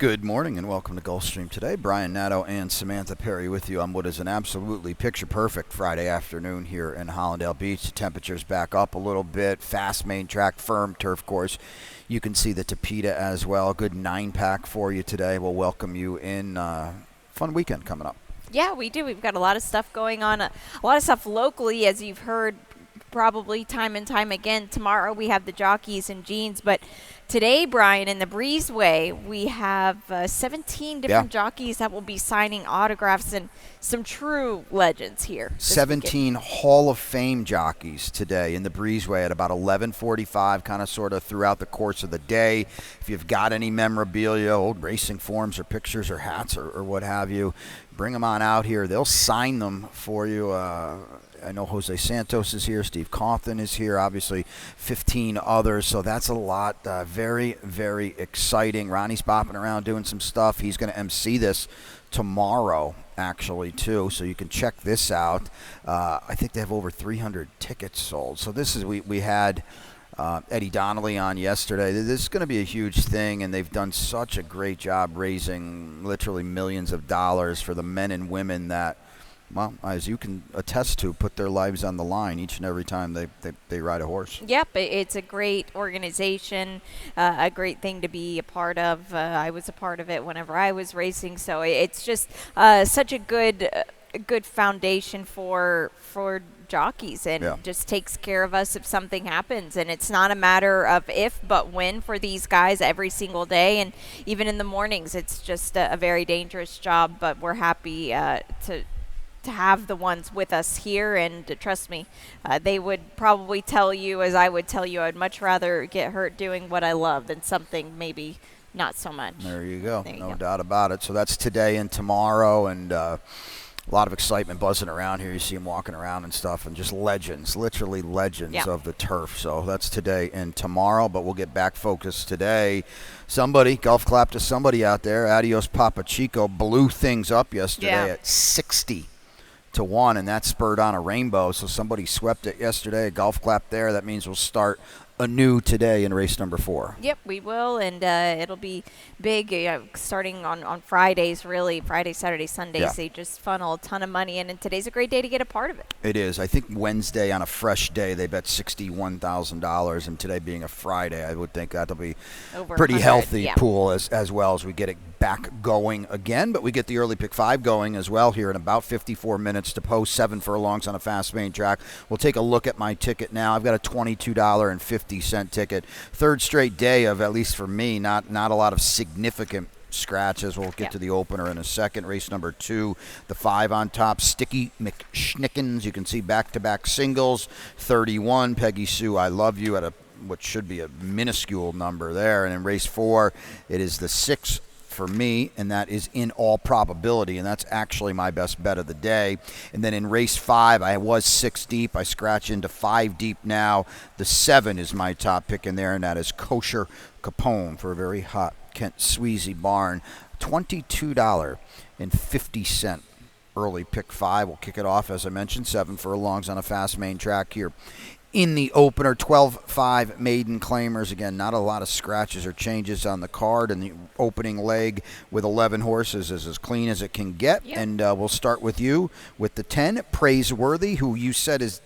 Good morning and welcome to Gulfstream today. Brian Nadeau and Samantha Perry with you on what is an absolutely picture-perfect Friday afternoon here in Hollandale Beach. The temperature's back up a little bit. Fast main track, firm turf course. You can see the Tapeta as well. A good 9-pack for you today. We'll welcome you in. Fun weekend coming up. Yeah, we do. We've got a lot of stuff going on. A lot of stuff locally, as you've heard probably time and time again. Tomorrow we have the jockeys and jeans, but today, Brian, in the Breezeway, we have 17 different jockeys that will be signing autographs and some true legends here. 17 Hall of Fame jockeys today in the Breezeway at about 11:45, kind of sort of throughout the course of the day. If you've got any memorabilia, old racing forms or pictures or hats or what have you, bring them on out here. They'll sign them for you. I know Jose Santos is here. Steve Cawthon is here. Obviously, 15 others. So that's a lot. Very, very exciting. Ronnie's bopping around doing some stuff. He's going to MC this tomorrow, actually, too. So you can check this out. I think they have over 300 tickets sold. So this is we had Eddie Donnelly on yesterday. This is going to be a huge thing, and they've done such a great job raising literally millions of dollars for the men and women that, well, as you can attest to, put their lives on the line each and every time they ride a horse. Yep, it's a great organization, a great thing to be a part of. I was a part of it whenever I was racing, so it's just such a good foundation for jockeys, and just takes care of us if something happens. And it's not a matter of if, but when for these guys every single day, and even in the mornings. It's just a very dangerous job, but we're happy to have the ones with us here, and trust me, they would probably tell you, as I would tell you, I'd much rather get hurt doing what I love than something maybe not so much. There you go. No doubt about it. So that's today and tomorrow, and a lot of excitement buzzing around here. You see them walking around and stuff, and just legends, literally legends of the turf. So that's today and tomorrow, but we'll get back focused today. Somebody, golf clap to somebody out there. Adios Papa Chico blew things up yesterday at 60-1, and that spurred on a rainbow. So somebody swept it yesterday. A golf clap there. That means we'll start anew today in race number 4. Yep, we will, and it'll be big, starting on Fridays, really. Friday, Saturday, Sundays, they just funnel a ton of money in, and today's a great day to get a part of it. It is. I think Wednesday on a fresh day they bet $61,000, and today being a Friday, I would think that'll be over pretty healthy pool as well as we get it back going again. But we get the early pick 5 going as well here in about 54 minutes to post 7 furlongs on a fast main track. We'll take a look at my ticket now. I've got a $22.50 ticket. Third straight day of, at least for me, not a lot of significant scratches. We'll get to the opener in a second. Race number 2, the 5 on top, Sticky McSchnickens. You can see back-to-back singles. 31, Peggy Sue, I Love You, at what should be a minuscule number there. And in race 4, it is the 6 for me, and that is In All Probability, and that's actually my best bet of the day. And then in race 5, I was 6 deep. I scratch into 5 deep now. The 7 is my top pick in there, and that is Kosher Capone for a very hot Kent Sweezy barn. $22.50 early pick 5. We'll kick it off, as I mentioned, 7 furlongs on a fast main track here in the opener. 12-5 maiden claimers. Again, not a lot of scratches or changes on the card, and the opening leg with 11 horses is as clean as it can get. And we'll start with you with the 10, Praiseworthy, who you said is,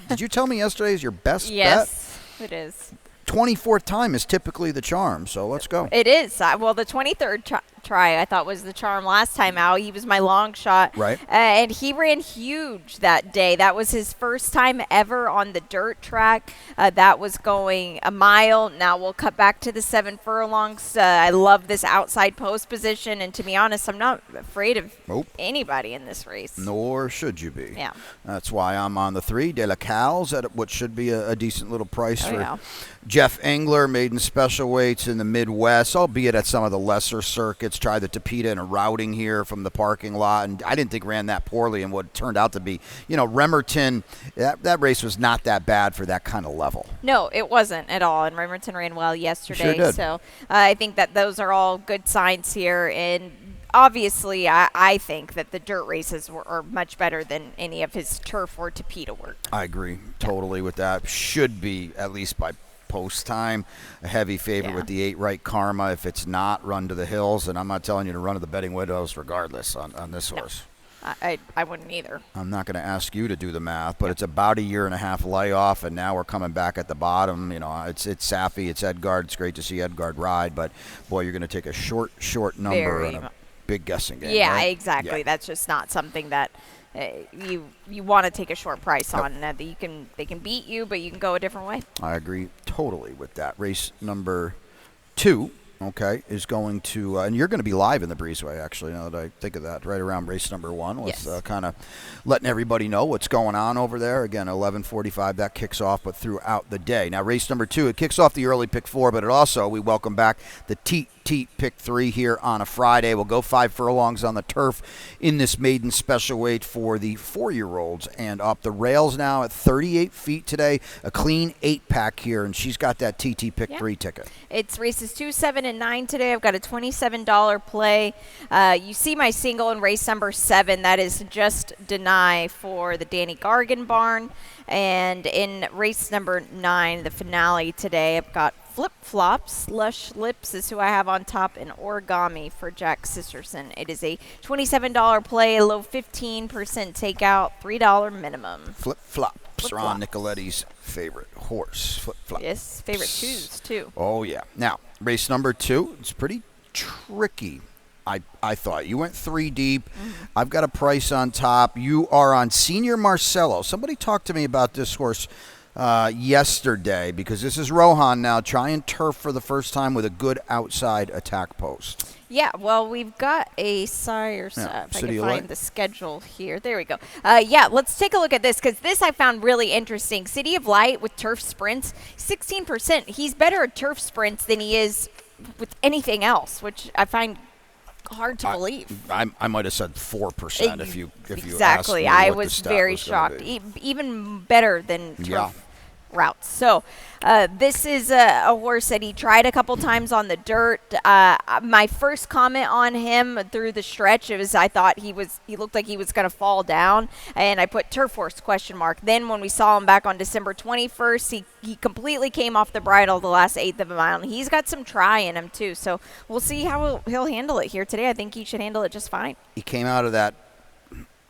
did you tell me yesterday is your best bet? Yes, it is. 24th time is typically the charm, so let's go. It is. Well, the 23rd try I thought was the charm last time out. He was my long shot. Right. And he ran huge that day. That was his first time ever on the dirt track. That was going a mile. Now we'll cut back to the 7 furlongs. I love this outside post position, and to be honest, I'm not afraid of anybody in this race. Nor should you be. Yeah. That's why I'm on the 3, De La Cal's, at what should be a decent little price for Jeff Engler, maiden special weights in the Midwest, albeit at some of the lesser circuits. Tried the Tapeta in a routing here from the parking lot, and I didn't think ran that poorly in what turned out to be, Remerton. That race was not that bad for that kind of level. No, it wasn't at all, and Remerton ran well yesterday. Sure did. So I think that those are all good signs here, and obviously, I think that the dirt races are much better than any of his turf or Tapeta work. I agree totally with that. Should be, at least by post time. A heavy favorite with the 8 right Karma. If it's not, run to the hills. And I'm not telling you to run to the betting windows regardless on this horse. I wouldn't either. I'm not going to ask you to do the math, but it's about a year and a half layoff, and now we're coming back at the bottom. You know, it's Safi, it's Edgard. It's great to see Edgard ride, but boy, you're going to take a short number and a big guessing game. Yeah, right? exactly. Yeah. That's just not something that you want to take a short price on. They can beat you, but you can go a different way. I agree totally with that. Race number 2. Okay, is going to, and you're going to be live in the Breezeway, actually, now that I think of that, right around race number 1. With kind of letting everybody know what's going on over there. Again, 11:45, that kicks off, but throughout the day. Now, race number 2, it kicks off the early pick 4, but it also, we welcome back the Teat pick 3 here on a Friday. We'll go 5 furlongs on the turf in this maiden special weight for the 4-year-olds and up. The rails now at 38 feet today, a clean 8-pack here, and she's got that TT pick 3 ticket. It's races 2, 7, and 9 today. I've got a $27 play. You see my single in race number 7. That is Just Deny for the Danny Gargan barn. And in race number 9, the finale today, I've got Flip Flops, Lush Lips is who I have on top, and Origami for Jack Sisterson. It is a $27 play, low 15% takeout, $3 minimum. Flip Flops, Ron Nicoletti's favorite horse. Flip Flops. Yes, favorite shoes, too. Oh, yeah. Now, race number 2, it's pretty tricky. I thought. You went 3 deep. Mm-hmm. I've got a price on top. You are on Senior Marcello. Somebody talked to me about this horse yesterday, because this is Rohan now trying turf for the first time with a good outside attack post. Yeah, well, we've got a sire. If I can find the schedule here. There we go. Let's take a look at this, because this I found really interesting. City of Light with turf sprints, 16%. He's better at turf sprints than he is with anything else, which I find hard to believe. I might have said 4% if you exactly. Asked me I was very shocked. Even better than turf routes. So this is a horse that he tried a couple times on the dirt. My first comment on him through the stretch was I thought he looked like he was going to fall down, and I put turf horse ? Then when we saw him back on December 21st, he completely came off the bridle the last eighth of a mile. And he's got some try in him too, so we'll see how he'll handle it here today. I think he should handle it just fine. He came out of that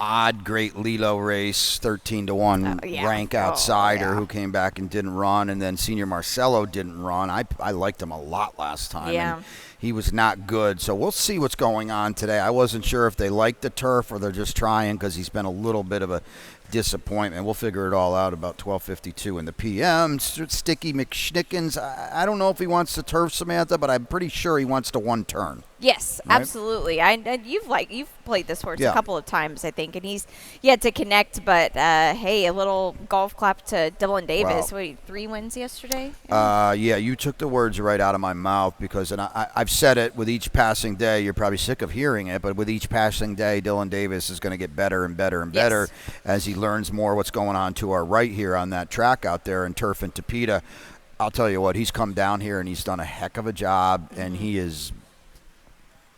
odd Great Lilo race, 13-1 rank outsider who came back and didn't run, and then Senior Marcello didn't run. I liked him a lot last time. Yeah. And he was not good, so we'll see what's going on today. I wasn't sure if they like the turf or they're just trying, because he's been a little bit of a disappointment. We'll figure it all out about 12:52 in the p.m. Sticky McSchnickens, I don't know if he wants to turf, Samantha, but I'm pretty sure he wants to 1 turn. Yes, right? Absolutely. You've played this horse a couple of times, I think, and he's yet to connect. But hey, a little golf clap to Dylan Davis. Wow. 3 wins yesterday. You took the words right out of my mouth, because, and I've said it with each passing day. You're probably sick of hearing it, but with each passing day, Dylan Davis is going to get better and better and better as he learns more what's going on to our right here on that track out there in Turf and Topeka. I'll tell you what, he's come down here and he's done a heck of a job, and he is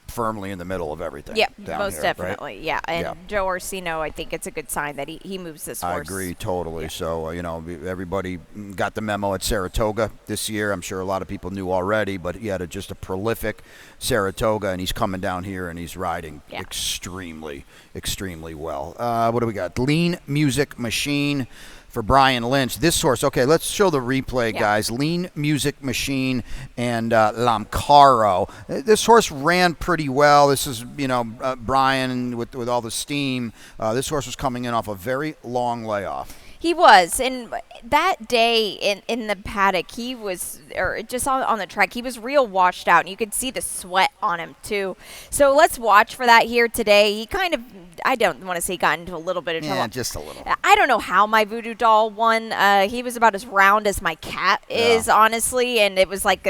firmly in the middle of everything. Yeah, most here, definitely. Right? Yeah, and Joe Orsino, I think it's a good sign that he moves this horse. I agree totally. Yeah. So, everybody got the memo at Saratoga this year. I'm sure a lot of people knew already, but he had just a prolific Saratoga, and he's coming down here and he's riding extremely, extremely well. What do we got? Lean Music Machine for Brian Lynch. This horse, okay, let's show the replay, guys. Lean Music Machine and Lamcaro. This horse ran pretty well. This is, Brian with all the steam. This horse was coming in off a very long layoff. He was, and that day in the paddock, he was, or just on the track, he was real washed out, and you could see the sweat on him too. So let's watch for that here today. He kind of, I don't want to say got into a little bit of trouble. Yeah, just a little. I don't know how my voodoo doll won. He was about as round as my cat is, honestly, and it was like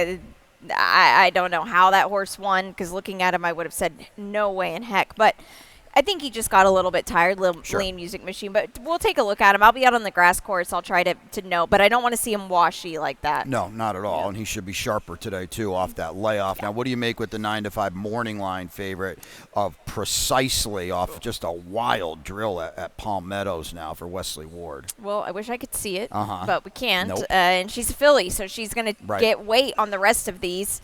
I don't know how that horse won, because looking at him, I would have said no way in heck, but I think he just got a little bit tired, Sure. lean music machine, but we'll take a look at him. I'll be out on the grass course. I'll try to know, but I don't want to see him washy like that. No, not at all. Yeah. And he should be sharper today, too, off that layoff. Yeah. Now, what do you make with the 9 to 5 morning line favorite of Precisely off just a wild drill at Palm Meadows now for Wesley Ward? Well, I wish I could see it, Uh-huh. but we can't. Nope. And she's a filly, so she's going to Right. get weight on the rest of these.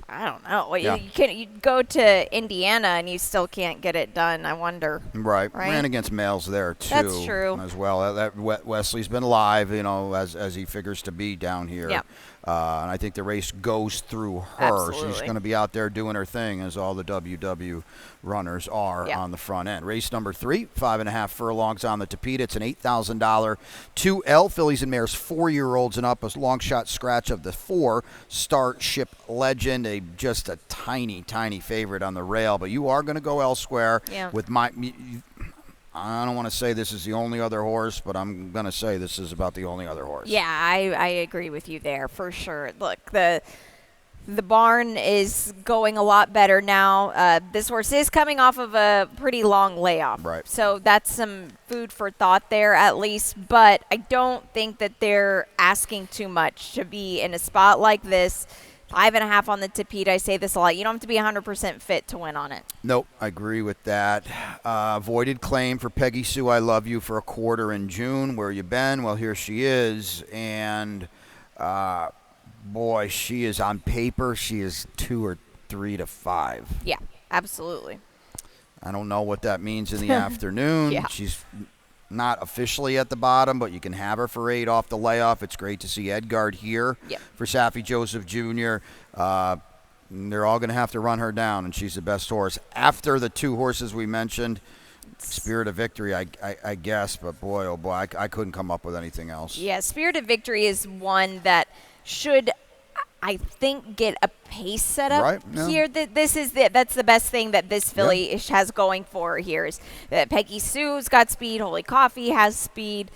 I don't know. Well, Yeah. you go to Indiana and you still can't get it done. I wonder. Right. Right? Ran against males there, too. That's true. As well. Wesley's been live, as he figures to be down here. Yep. And I think the race goes through her. Absolutely. She's going to be out there doing her thing, as all the WW runners are Yep. on the front end. Race number 3, 5.5 furlongs on the Tapeta. It's an $8,000 2L. Fillies and mares 4-year-olds and up. A long shot scratch of the 4 Starship Legend. Just a tiny, tiny favorite on the rail. But you are going to go elsewhere Yeah. with I don't want to say this is the only other horse, but I'm going to say this is about the only other horse. Yeah, I agree with you there for sure. Look, the barn is going a lot better now. This horse is coming off of a pretty long layoff. Right. So that's some food for thought there at least. But I don't think that they're asking too much to be in a spot like this. 5.5 on the Tapeta. I say this a lot. You don't have to be 100% fit to win on it. Nope, I agree with that. Voided claim for Peggy Sue, I Love You for a quarter in June. Where you been? Well, here she is. And, boy, she is on paper. She is 2 or 3 to 5. Yeah, absolutely. I don't know what that means in the afternoon. Yeah. She's not officially at the bottom, but you can have her for 8 off the layoff. It's great to see Edgard here Yep. for Saffie Joseph Jr. They're all going to have to run her down, and she's the best horse. After the 2 horses we mentioned, Spirit of Victory, I guess, but boy, oh boy, I couldn't come up with anything else. Yeah, Spirit of Victory is one that should, I think, get a pace set up Right, yeah. here. That's the best thing that this filly has going for her here is that Peggy Sue's got speed, Holy Coffee has speed.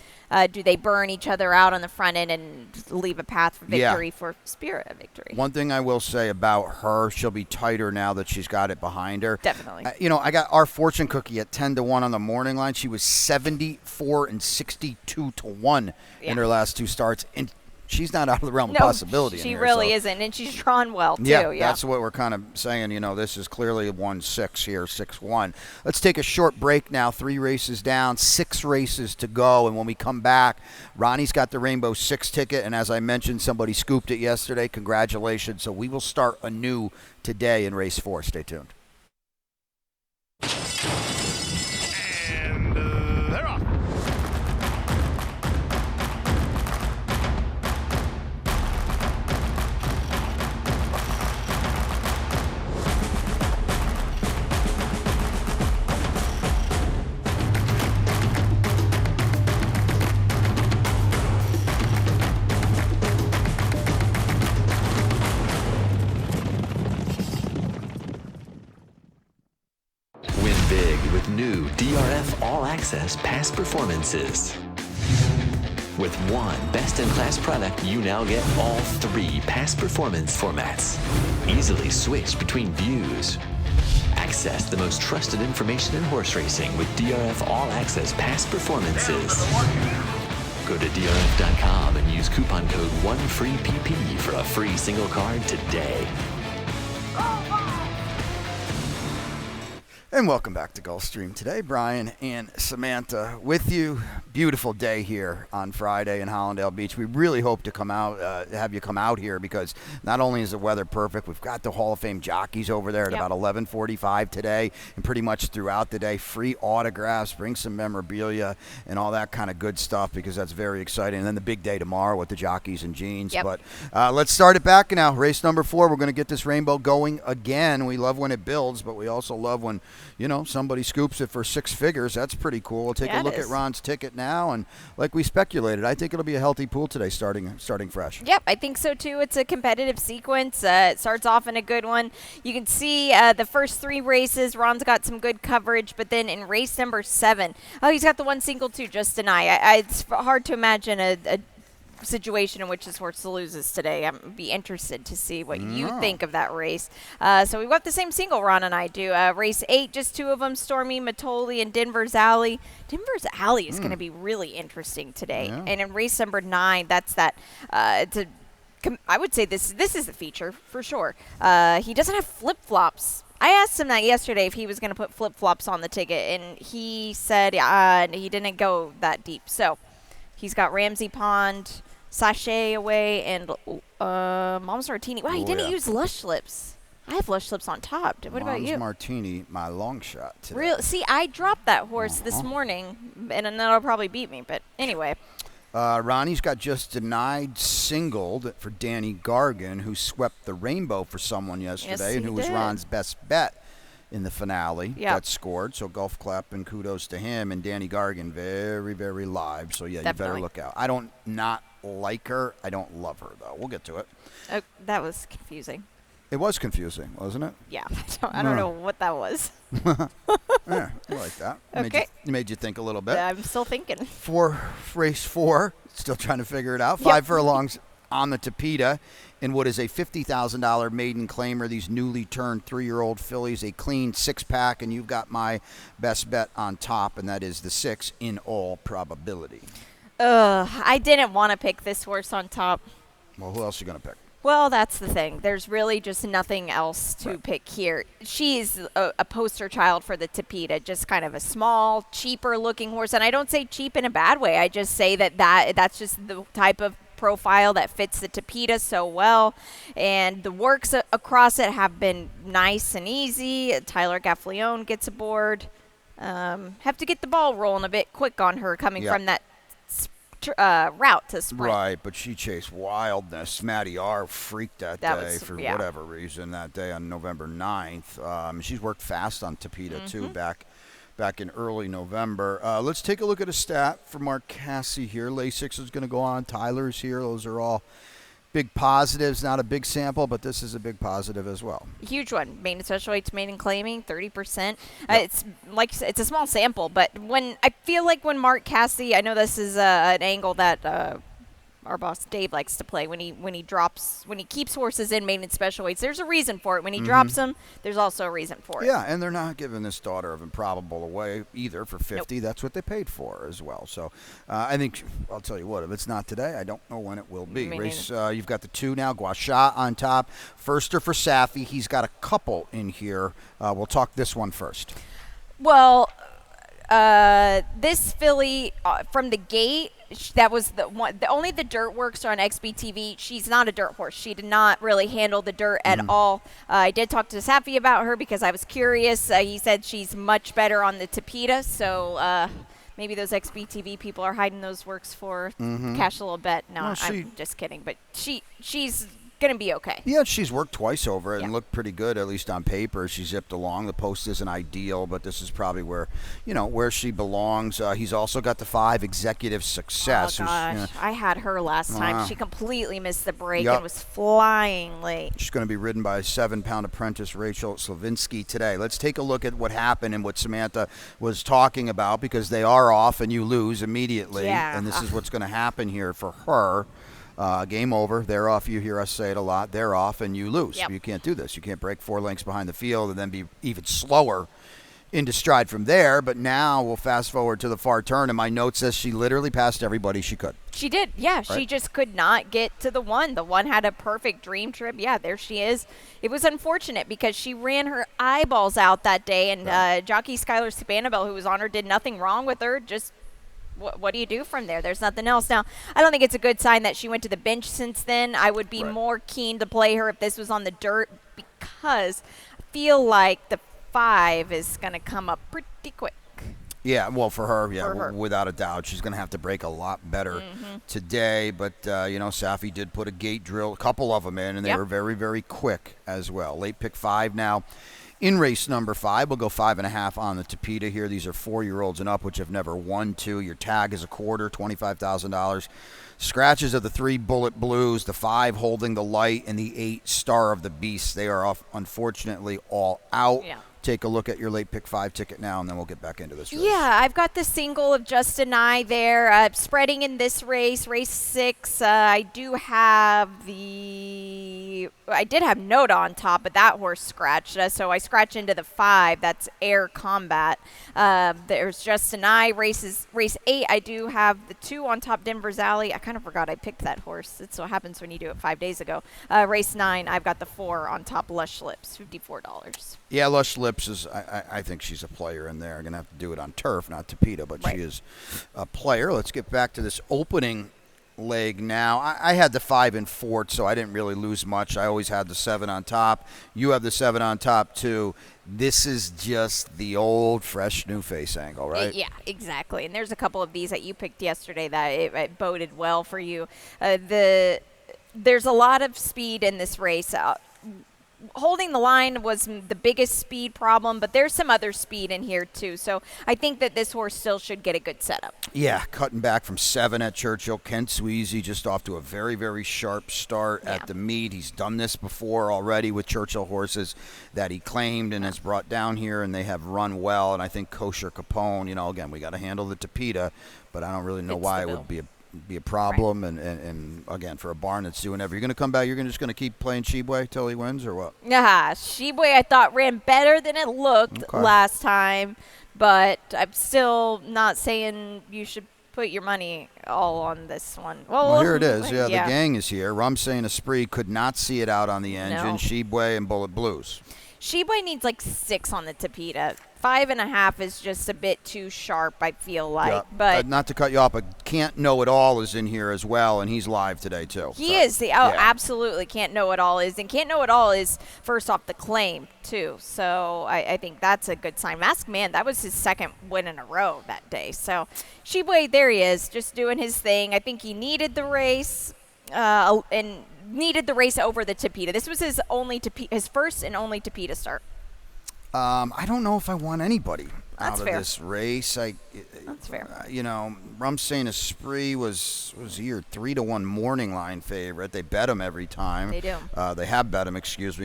Do they burn each other out on the front end and leave a path for victory for Spirit of Victory? One thing I will say about her, she'll be tighter now that she's got it behind her. Definitely. I got our fortune cookie at 10 to 1 on the morning line. She was 74 and 62 to 1 Yeah. in her last 2 starts. And she's not out of the realm of No, possibility. she in here, really so. isn't, and she's drawn well too. Yeah, Yeah, that's what we're kind of saying. This is clearly 1-6 here, 6-1. Let's take a short break now. 3 races down, 6 races to go. And when we come back, Ronnie's got the Rainbow 6 ticket. And as I mentioned, somebody scooped it yesterday. Congratulations. So we will start anew today in race 4. Stay tuned. And they're off. Win big with new DRF All Access Past Performances. With one best-in-class product, you now get all 3 past performance formats. Easily switch between views. Access the most trusted information in horse racing with DRF All Access Past Performances. Go to DRF.com and use coupon code 1FREEPP for a free single card today. And welcome back to Gulfstream today. Brian and Samantha with you. Beautiful day here on Friday in Hollandale Beach. We really hope to have you come out here because not only is the weather perfect, we've got the Hall of Fame jockeys over there at about 11:45 today and pretty much throughout the day. Free autographs, bring some memorabilia and all that kind of good stuff because that's very exciting. And then the big day tomorrow with the jockeys and jeans. Yep. But let's start it back now. Race number 4. We're going to get this rainbow going again. We love when it builds, but we also love when somebody scoops it for 6 figures. That's pretty cool. We'll take a look at Ron's ticket now, and like we speculated, I think it'll be a healthy pool today, starting fresh. Yep, I think so too. It's a competitive sequence. It starts off in a good one. You can see the first 3 races, Ron's got some good coverage, but then in race number 7, he's got the one single too, Just Deny. It's hard to imagine a situation in which this horse loses today. I'm be interested to see what you think of that race. So we've got the same single Ron and I do. Race 8, just two of them, Stormy Matoli and Denver's Alley. Denver's Alley is going to be really interesting today. Yeah. And in race number 9, that's that. I would say this is the feature for sure. He doesn't have flip-flops. I asked him that yesterday if he was going to put flip-flops on the ticket, and he said he didn't go that deep. So he's got Ramsey Pond, Sachet Away, and Mom's Martini. Wow, he didn't use Lush Lips. I have Lush Lips on top. What about you? Mom's Martini, my long shot today. Real? See, I dropped that horse this morning, and that'll probably beat me. But anyway. Ronnie's got Just Denied singled for Danny Gargan, who swept the rainbow for someone yesterday, and who was Ron's best bet in the finale. Got scored, so golf clap and kudos to him. And Danny Gargan, very, very live. So, yeah, Definitely. You better look out. I don't not like her. I don't love her, though. We'll get to it. Oh, that was confusing. It was confusing, wasn't it? Yeah, I don't know what that was. Yeah, I like that. Okay. Made you think a little bit. I'm still thinking. For race 4, still trying to figure it out. 5 furlongs on the Tapeta in what is a $50,000 maiden claimer. These newly turned 3-year-old fillies, a clean 6-pack, and you've got my best bet on top, and that is the 6 in all probability. I didn't want to pick this horse on top. Well, who else are you going to pick? Well, that's the thing. There's really just nothing else to pick here. She's a poster child for the Tapeta, just kind of a small, cheaper-looking horse. And I don't say cheap in a bad way. I just say that's just the type of profile that fits the Tapeta so well. And the works across it have been nice and easy. Tyler Gaffleone gets aboard. Have to get the ball rolling a bit quick on her coming from that route to sprint. Right, but she chased Wildness. Matty R. freaked that day for whatever reason that day on November 9th. She's worked fast on Tapeta, too, back in early November. Let's take a look at a stat for Mark Casse here. Lasix is going to go on. Tyler's here. Those are all big positives. Not a big sample, but this is a big positive as well. Huge one. Maiden special weights, maiden claiming, 30%. It's a small sample, but I feel like when Mark Casse, I know this is an angle that our boss Dave likes to play when he keeps horses in maiden special weights. There's a reason for it. When he drops them, there's also a reason for it. Yeah, and they're not giving this daughter of Improbable away either for 50. Nope. That's what they paid for as well. So I think I'll tell you what, if it's not today, I don't know when it will be. Race, you've got the 2 now. Guasha on top. Firster for Safi. He's got a couple in here. We'll talk this one first. Well, this filly from the gate, that was the one. Only the dirt works are on XBTV. She's not a dirt horse. She did not really handle the dirt at all. I did talk to Safi about her because I was curious. He said she's much better on the Tapeta, so maybe those XBTV people are hiding those works for cash a little bet. No, Well, I'm just kidding. But she's going to be okay. Yeah, she's worked twice over it and looked pretty good, at least on paper. She zipped along. The post isn't ideal, but this is probably where she belongs. He's also got the 5 Executive Success. Oh, gosh. I had her last time. She completely missed the break and was flying late. She's going to be ridden by 7-pound apprentice Rachel Slavinsky today. Let's take a look at what happened and what Samantha was talking about, because they are off and you lose immediately. Yeah. And this is what's going to happen here for her. Game over. They're off. You hear us say it a lot. They're off and you lose. Yep. You can't do this. You can't break 4 lengths behind the field and then be even slower into stride from there. But now we'll fast forward to the far turn, and my note says she literally passed everybody she could. She did, yeah. Right? She just could not get to the one. The one had a perfect dream trip. Yeah, there she is. It was unfortunate because she ran her eyeballs out that day, and jockey Skylar Spanabel, who was on her, did nothing wrong with her. Just what do you do from there? There's nothing else. Now, I don't think it's a good sign that she went to the bench since then. I would be more keen to play her if this was on the dirt, because I feel like the 5 is going to come up pretty quick. Yeah, well, for her, without a doubt. She's going to have to break a lot better today. But, Safi did put a gate drill, a couple of them in, and they were very, very quick as well. Late pick 5 now. In race number 5, we'll go 5.5 on the Tapeta here. These are 4-year-olds and up, which have never won 2. Your tag is a quarter, $25,000. Scratches of the 3 Bullet Blues, the 5 Holding the Light, and the 8 Star of the Beast. They are off, unfortunately, all out. Yeah. take a look at your late pick 5 ticket now, and then we'll get back into this race. Yeah, I've got the single of Justin I there. Spreading in this race 6. I did have Noda on top, but that horse scratched. So I scratch into the 5. That's Air Combat. There's Justin I. Race 8, I do have the 2 on top, Denver's Alley. I kind of forgot I picked that horse. It's what happens when you do it 5 days ago. Race 9, I've got the 4 on top, Lush Lips, $54. Yeah, Lush Lips is, I think she's a player in there. Going to have to do it on turf, not Tapeta, but Right. she is a player. Let's get back to this opening leg now. I had the 5 in Fort, so I didn't really lose much. I always had the 7 on top. You have the 7 on top, too. This is just the old, fresh, new face angle, right? Yeah, exactly. And there's a couple of these that you picked yesterday that it boded well for you. There's a lot of speed in this race. Holding the line was the biggest speed problem, but there's some other speed in here too. So I think that this horse still should get a good setup. Yeah, cutting back from 7 at Churchill. Kent Sweezy just off to a very, very sharp start at the meet. He's done this before already with Churchill horses that he claimed and has brought down here, and they have run well. And I think Kosher Capone, again, we got to handle the Tapeta, but I don't really know why it would be a problem. Right. And again, for a barn that's doing everything, you're going to come back, you're just going to keep playing Shebway till he wins, or what? Yeah, Shebway I thought ran better than it looked last time, but I'm still not saying you should put your money all on this one. Well, here it is. Yeah, the gang is here. Rumsane Esprit could not see it out on the engine. No. Shebway and Bullet Blues. Shebway needs like 6 on the Tapeta. 5.5 is just a bit too sharp, I feel like. Yeah. But not to cut you off, but Can't Know It All is in here as well, and he's live today too. He is. Absolutely. Can't Know It All is. And Can't Know It All is first off the claim, too. So I think that's a good sign. Masked Man, that was his second win in a row that day. So Shebway, there he is, just doing his thing. I think he needed the race and needed the race over the Tapeta. This was his first and only Tapeta start. I don't know if I want anybody out of fair. this race. That's fair. Rumsane Esprit was here 3-1 morning line favorite. They bet him every time. They do. They have bet him,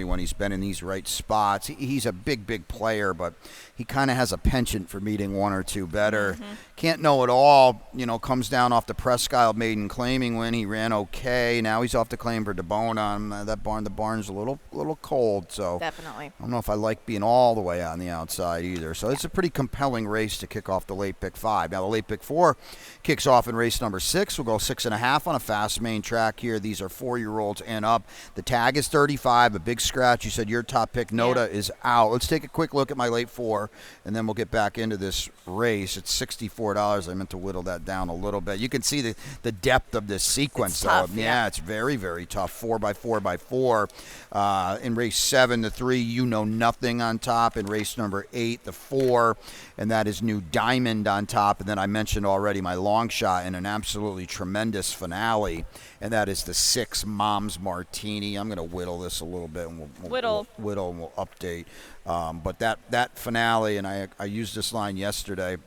when he's been in these right spots. He's a big player, but he kind of has a penchant for meeting one or two better. Mm-hmm. Can't Know It All, comes down off the Presque maiden claiming win. He ran okay. Now he's off to claim for DeBona. The barn's a little cold, so Definitely. I don't know if I like being all the way on the outside either. So it's a pretty compelling race to kick off the late pick 5. Now the late pick 4 kicks off in race number 6. We'll go 6.5 on a fast main track here. These are 4-year-olds and up. The tag is 35, a big scratch. You said your top pick, Noda, is out. Let's take a quick look at my late 4, and then we'll get back into this race. It's $64. I meant to whittle that down a little bit. You can see the depth of this sequence, it's though. tough, Yeah, it's very, very tough. 4x4x4. In race 7, the 3, Nothing on top. In race number 8, the 4, and that is New Diamond on top. And then I mentioned already my long shot in an absolutely tremendous finale, and that is the 6, Mom's Martini. I'm going to whittle this a little bit, and we'll whittle and we'll update. But that finale, and I used this line yesterday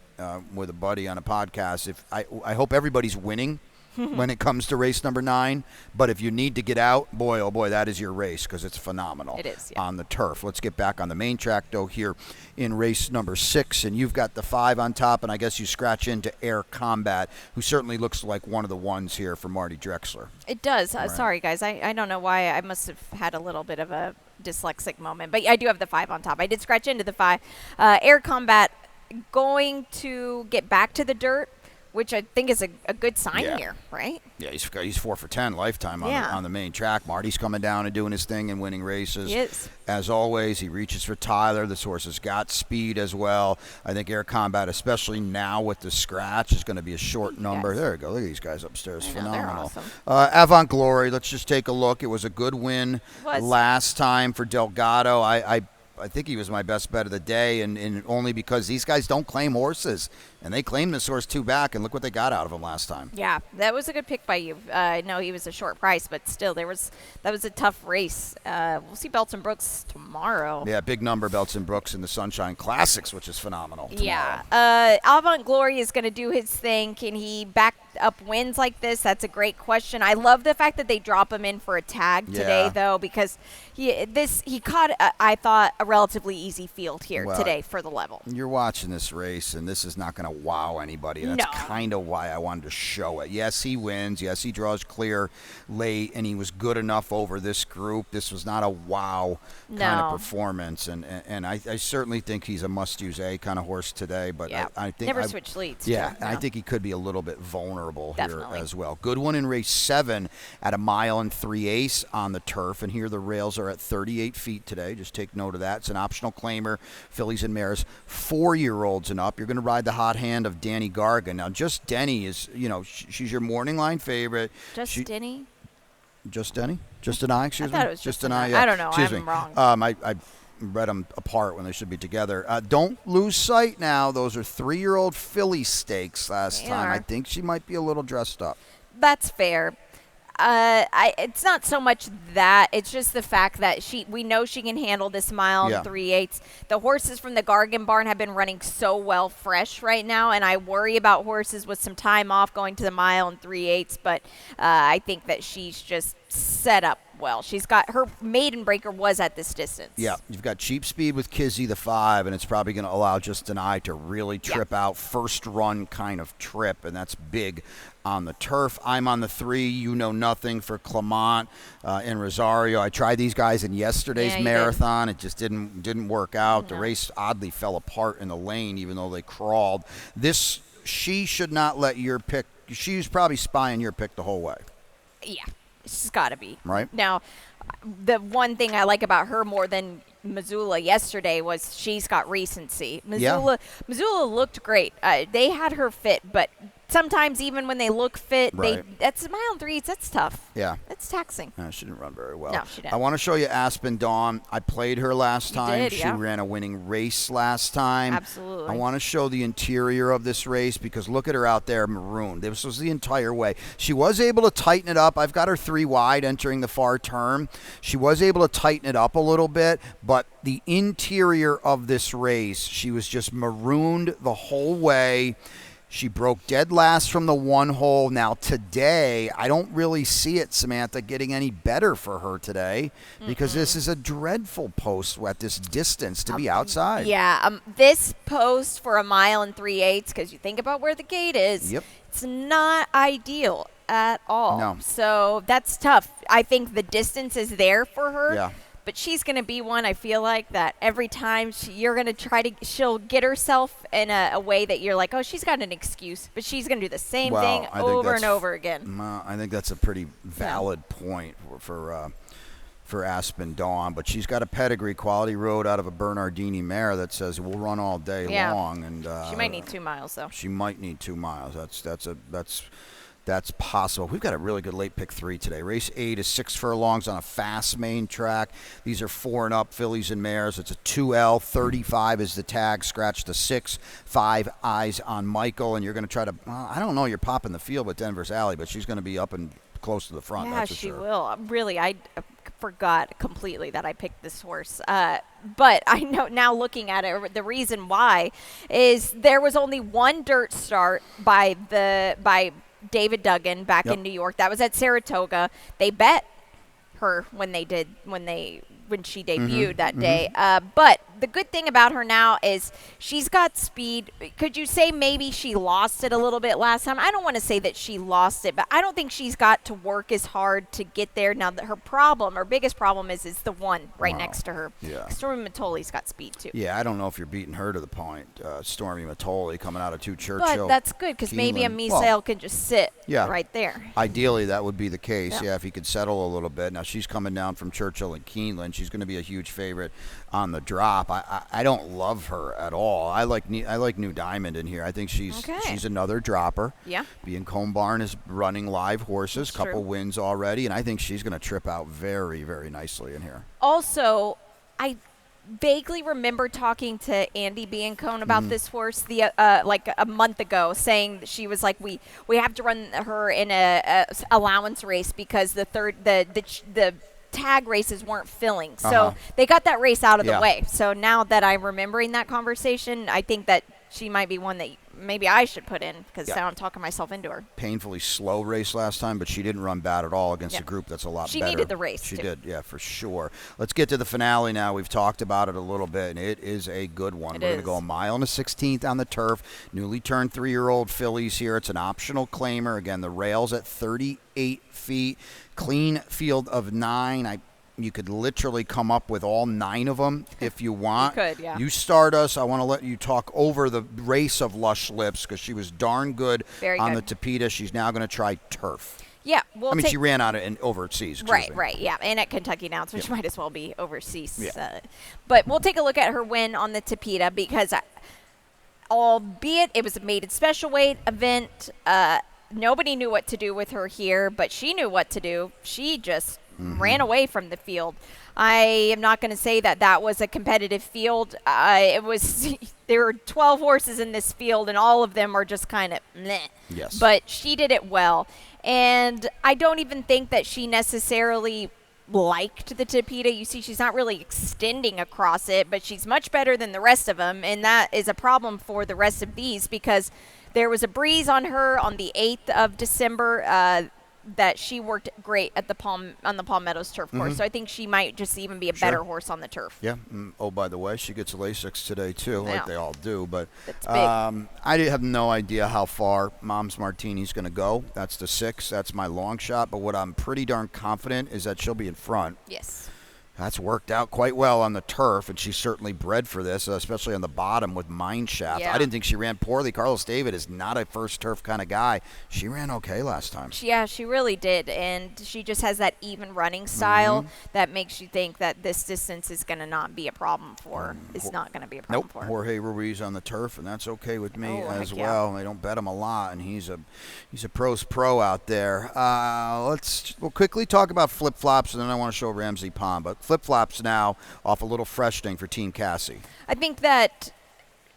with a buddy on a podcast. I hope everybody's winning when it comes to race number 9, but if you need to get out, boy, oh boy, that is your race, because it's phenomenal. It is, on the turf. Let's get back on the main track, though, here in race number 6, and you've got the 5 on top, and I guess you scratch into Air Combat, who certainly looks like one of the ones here for Marty Drexler. It does. Right. Sorry, guys. I don't know why. I must have had a little bit of a dyslexic moment, but I do have the 5 on top. I did scratch into the 5. Air Combat going to get back to the dirt, which I think is a good sign here, right? Yeah, he's 4 for 10 lifetime on the main track. Marty's coming down and doing his thing and winning races. He is. As always, he reaches for Tyler. This horse has got speed as well. I think Air Combat, especially now with the scratch, is going to be a short number. Yes. There we go. Look at these guys upstairs. Phenomenal. They're awesome. Avant Glory, let's just take a look. It was a good win last time for Delgado. I think he was my best bet of the day, and only because these guys don't claim horses. And they claimed this horse 2 back, and look what they got out of him last time. Yeah, that was a good pick by you. I know he was a short price, but still, that was a tough race. We'll see Belton Brooks tomorrow. Yeah, big number, Belton Brooks in the Sunshine Classics, which is phenomenal. Yeah. Avant Glory is going to do his thing. Can he back up wins like this? That's a great question. I love the fact that they drop him in for a tag today, though, because he caught, I thought, a relatively easy field here today for the level. You're watching this race, and this is not going to wow anybody. That's kind of why I wanted to show it. Yes, he wins. Yes, he draws clear late, and he was good enough over this group. This was not a wow kind of performance, and I certainly think he's a must-use A kind of horse today. But I think never switch leads. Yeah, and I think he could be a little bit vulnerable here as well. Good one in race 7 at 1 mile and 3/8 on the turf, and here the rails are at 38 feet today. Just take note of that. It's an optional claimer. Fillies and mares, 4-year-olds and up. You're going to ride the hot hand of Danny Gargan. Now, Just Denny is, she's your morning line favorite. Just Denny? Just Denny? Just an eye, excuse me? I thought it was just an eye. Yeah. I don't know. Excuse I'm me. wrong. I read them apart when they should be together. Don't lose sight now. Those are 3-year-old filly stakes last time. I think she might be a little dressed up. That's fair. It's not so much that. It's just the fact that we know she can handle this 1 mile and 3/8. The horses from the Gargan barn have been running so well fresh right now, and I worry about horses with some time off going to the 1 mile and 3/8, but I think that she's just set up well. She's got her maiden breaker was at this distance. Yeah, you've got Cheap Speed with Kizzy the 5, and it's probably going to allow Just an Eye to really trip out, first run kind of trip, and that's big on the turf. I'm on the 3, You Know Nothing for Clement in Rosario. I tried these guys in yesterday's marathon. It just didn't work out. The race oddly fell apart in the lane, even though they crawled. She should not let your pick. She's probably spying your pick the whole way. Yeah. She's got to be. Right. Now, the one thing I like about her more than Missoula yesterday was she's got recency. Missoula looked great. They had her fit, but sometimes even when they look fit, that's 1 mile and 3/8. That's tough. Yeah. That's taxing. She didn't run very well. No, she didn't. I want to show you Aspen Dawn. I played her last time. She ran a winning race last time. Absolutely. I want to show the interior of this race because look at her out there marooned. This was the entire way. She was able to tighten it up. I've got her 3 wide entering the far turn. She was able to tighten it up a little bit, but the interior of this race, she was just marooned the whole way. She broke dead last from the 1 hole. Now today, I don't really see it, Samantha, getting any better for her today because this is a dreadful post at this distance to be outside. Yeah, this post for 1 mile and 3/8, because you think about where the gate is, it's not ideal at all. No. So that's tough. I think the distance is there for her. Yeah. But she's going to be one, I feel like, that every time you're going to she'll get herself in a way that you're like, oh, she's got an excuse. But she's going to do the same thing over and over again. I think that's a pretty valid point for Aspen Dawn. But she's got a pedigree, quality road out of a Bernardini mare that says we'll run all day long. And she might need 2 miles, though. She might need 2 miles. That's possible. We've got a really good late pick 3 today. Race 8 is 6 furlongs on a fast main track. These are 4 and up fillies and mares. It's a 2L. 35 is the tag. Scratch the 6. 5 eyes on Michael. And you're going to try to, I don't know, you're popping the field with Denver's Alley, but she's going to be up and close to the front. Yeah, that's for she sure. will. Really, I forgot completely that I picked this horse. But I know now looking at it, the reason why is there was only 1 dirt start by David Duggan back in New York. That was at Saratoga. They bet her when she debuted that day. But the good thing about her now is she's got speed. Could you say maybe she lost it a little bit last time? I don't want to say that she lost it, but I don't think she's got to work as hard to get there. Now, her biggest problem is the one right next to her. Yeah. Stormy Matoli's got speed, too. Yeah, I don't know if you're beating her to the point. Stormy Matoli coming out of 2 Churchill. But that's good because maybe a Misael can just sit right there. Ideally, that would be the case, if he could settle a little bit. Now, she's coming down from Churchill and Keeneland. She's going to be a huge favorite on the drop. I don't love her at all. I like New Diamond in here. I think she's another dropper. Yeah. B&Combe Barn is running live horses, couple wins already, and I think she's going to trip out very, very nicely in here. Also, I vaguely remember talking to Andy Biancone about this horse like a month ago, saying that she was like, we have to run her in a allowance race because the tag races weren't filling. So they got that race out of the way. So now that I'm remembering that conversation, I think that she might be one that maybe I should put in because now I'm talking myself into her. Painfully slow race last time, but she didn't run bad at all against a group that's a lot better. She needed the race, She too. did, yeah, for sure. Let's get to the finale now. We've talked about it a little bit, and it is a good one. We're going to go a mile and a 16th on the turf. Newly turned 3-year-old fillies here. It's an optional claimer. Again, the rail's at 38 feet. Clean field of 9. You could literally come up with all 9 of them if you want. You could, yeah. You start us. I want to let you talk over the race of Lush Lips because she was darn good on the Tapeta. She's now going to try turf. Yeah, she ran on it in overseas. Right, yeah, and at Kentucky Downs, which might as well be overseas. Yeah. But we'll take a look at her win on the Tapeta because, albeit it was a maiden special weight event, nobody knew what to do with her here, but she knew what to do. She just ran away from the field. I am not going to say that was a competitive field. There were 12 horses in this field, and all of them are just kind of meh. Yes. But she did it well. And I don't even think that she necessarily liked the Tapeta. You see, she's not really extending across it, but she's much better than the rest of them, and that is a problem for the rest of these because there was a breeze on her on the 8th of December that she worked great at on the Palm Meadows turf course. So I think she might just even be a better horse on the turf. Yeah. Oh, by the way, she gets Lasix today too, like they all do. But that's big. I have no idea how far Mom's Martini's going to go. That's the 6. That's my long shot. But what I'm pretty darn confident is that she'll be in front. Yes. That's worked out quite well on the turf, and she's certainly bred for this, especially on the bottom with Mineshaft. Yeah. I didn't think she ran poorly. Carlos David is not a first turf kind of guy. She ran okay last time. Yeah, she really did, and she just has that even running style that makes you think that this distance is going to not be a problem for her. It's not going to be a problem for her. Jorge Ruiz on the turf, and that's okay with me as heck well. They don't bet him a lot, and he's a pro's pro out there. We'll quickly talk about flip-flops, and then I want to show Ramsey Pond, but flip-flops now off a little freshening for Team Cassie. I think that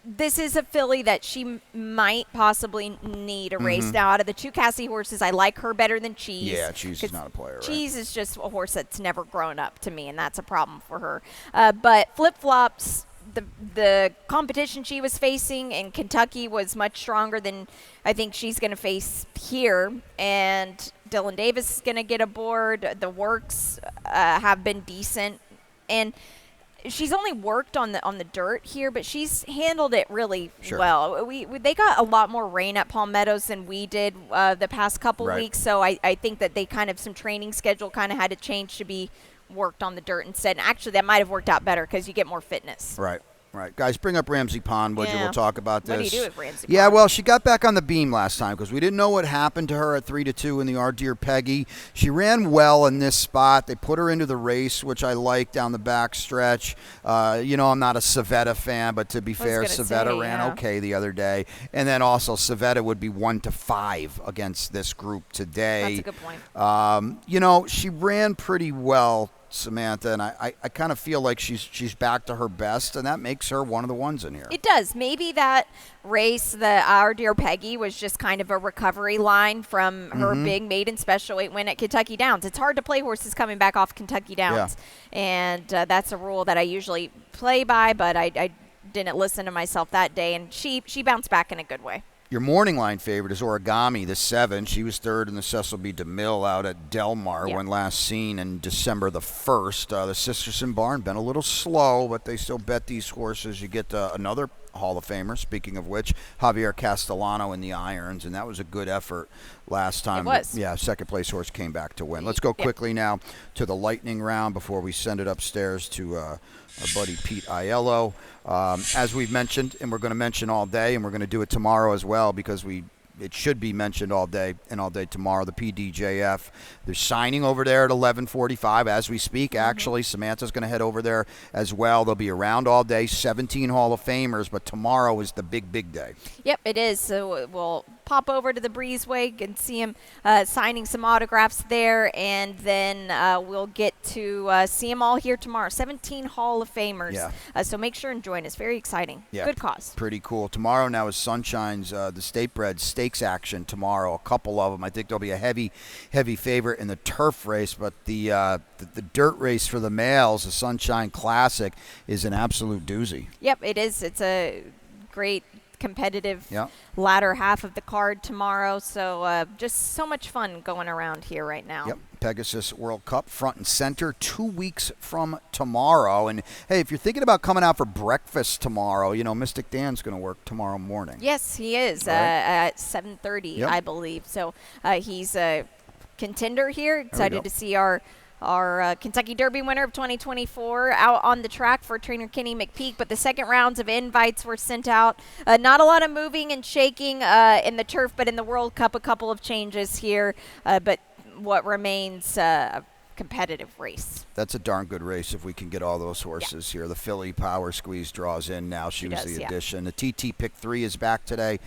this is a filly that she might possibly need a race. Now, out of the 2 Cassie horses, I like her better than Cheese. Yeah, Cheese is not a player, right? Cheese is just a horse that's never grown up to me, and that's a problem for her. But flip-flops, the competition she was facing in Kentucky was much stronger than I think she's going to face here. And Dylan Davis is going to get aboard. The works have been decent. And she's only worked on the dirt here, but she's handled it really well. They got a lot more rain at Palm Meadows than we did the past couple weeks, so I think that they some training schedule kind of had to change to be worked on the dirt instead. And actually, that might have worked out better because you get more fitness. Right. Guys, bring up Ramsey Pond, would you? We'll talk about this. What do you do with Ramsey Pond? Yeah, well, she got back on the beam last time because we didn't know what happened to her at 3-2 in the Our Dear Peggy. She ran well in this spot. They put her into the race, which I like down the back stretch. I'm not a Civetta fan, but to be fair, Civetta ran okay the other day. And then also Civetta would be 1-5 against this group today. That's a good point. She ran pretty well, Samantha, and I kind of feel like she's back to her best, and that makes her one of the ones in here. It does. Maybe that race, the Our Dear Peggy, was just kind of a recovery line from her big maiden special weight win at Kentucky Downs. It's hard to play horses coming back off Kentucky Downs, and that's a rule that I usually play by, but I didn't listen to myself that day, and she bounced back in a good way. Your morning line favorite is Origami, the 7. She was third in the Cecil B. DeMille out at Del Mar when last seen in December the 1st. The Sisterson barn been a little slow, but they still bet these horses. You get another Hall of Famer, speaking of which, Javier Castellano in the irons, and that was a good effort last time. It was. Yeah, second place horse came back to win. Let's go quickly now to the lightning round before we send it upstairs to our buddy Pete Aiello. As we've mentioned, and we're going to mention all day, and we're going to do it tomorrow as well because it should be mentioned all day and all day tomorrow. The PDJF, they're signing over there at 11:45 as we speak. Actually, Samantha's going to head over there as well. They'll be around all day. 17 Hall of Famers, but tomorrow is the big day. Yep, it is. So we'll pop over to the Breezeway and see him signing some autographs there, and then we'll get to see them all here tomorrow. 17 Hall of Famers. Yeah. So make sure and join us. Very exciting. Yeah, Good cause. Pretty cool. Tomorrow now is Sunshine's the State Bred Stakes action tomorrow. A couple of them. I think there'll be a heavy favorite in the turf race, but the dirt race for the males, the Sunshine Classic, is an absolute doozy. Yep, it is. It's a great competitive Yep. latter half of the card tomorrow. So just so much fun going around here right now. Yep. Pegasus World Cup front and center 2 weeks from tomorrow. And hey, if you're thinking about coming out for breakfast tomorrow, Mystic Dan's going to work tomorrow morning. Yes, he is All right. at 7:30, Yep. I believe. So he's a contender here. go. Excited to see our Kentucky Derby winner of 2024 out on the track for trainer Kenny McPeak. But the second rounds of invites were sent out. Not a lot of moving and shaking in the turf, but in the World Cup, a couple of changes here. But what remains a competitive race. That's a darn good race if we can get all those horses here. The Philly Power Squeeze draws in now. She was does, the yeah. addition. The TT Pick 3 is back today.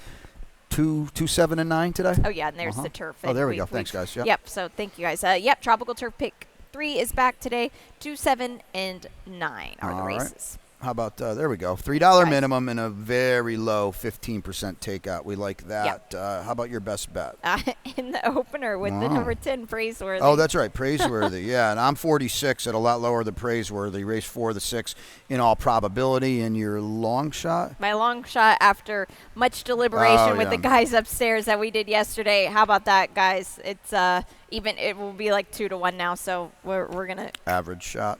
2, 7, and 9 today? Oh, yeah, and there's the turf. Oh, there we go. Thanks, guys. Yep. So thank you guys. Tropical Turf Pick 3 is back today. 2, 7, and 9 are the All right. races. How about, there we go, $3 Nice. minimum and a very low 15% takeout. We like that. How about your best bet? In the opener with the number 10 Praiseworthy. Oh, that's right, Praiseworthy. Yeah, and I'm 46 at a lot lower than Praiseworthy. Race 4, the 6, in all probability. And your long shot? My long shot after much deliberation with the guys upstairs that we did yesterday. How about that, guys? It's it will be like 2-1 now, so we're gonna Average shot.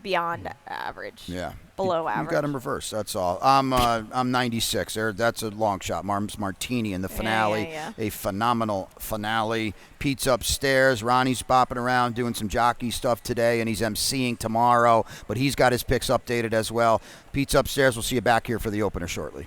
beyond average. Yeah. Below average. You got him reversed. That's all. I'm 96. That's a long shot. Martini in the finale. Yeah. A phenomenal finale. Pete's upstairs. Ronnie's bopping around doing some jockey stuff today, and he's emceeing tomorrow. But he's got his picks updated as well. Pete's upstairs. We'll see you back here for the opener shortly.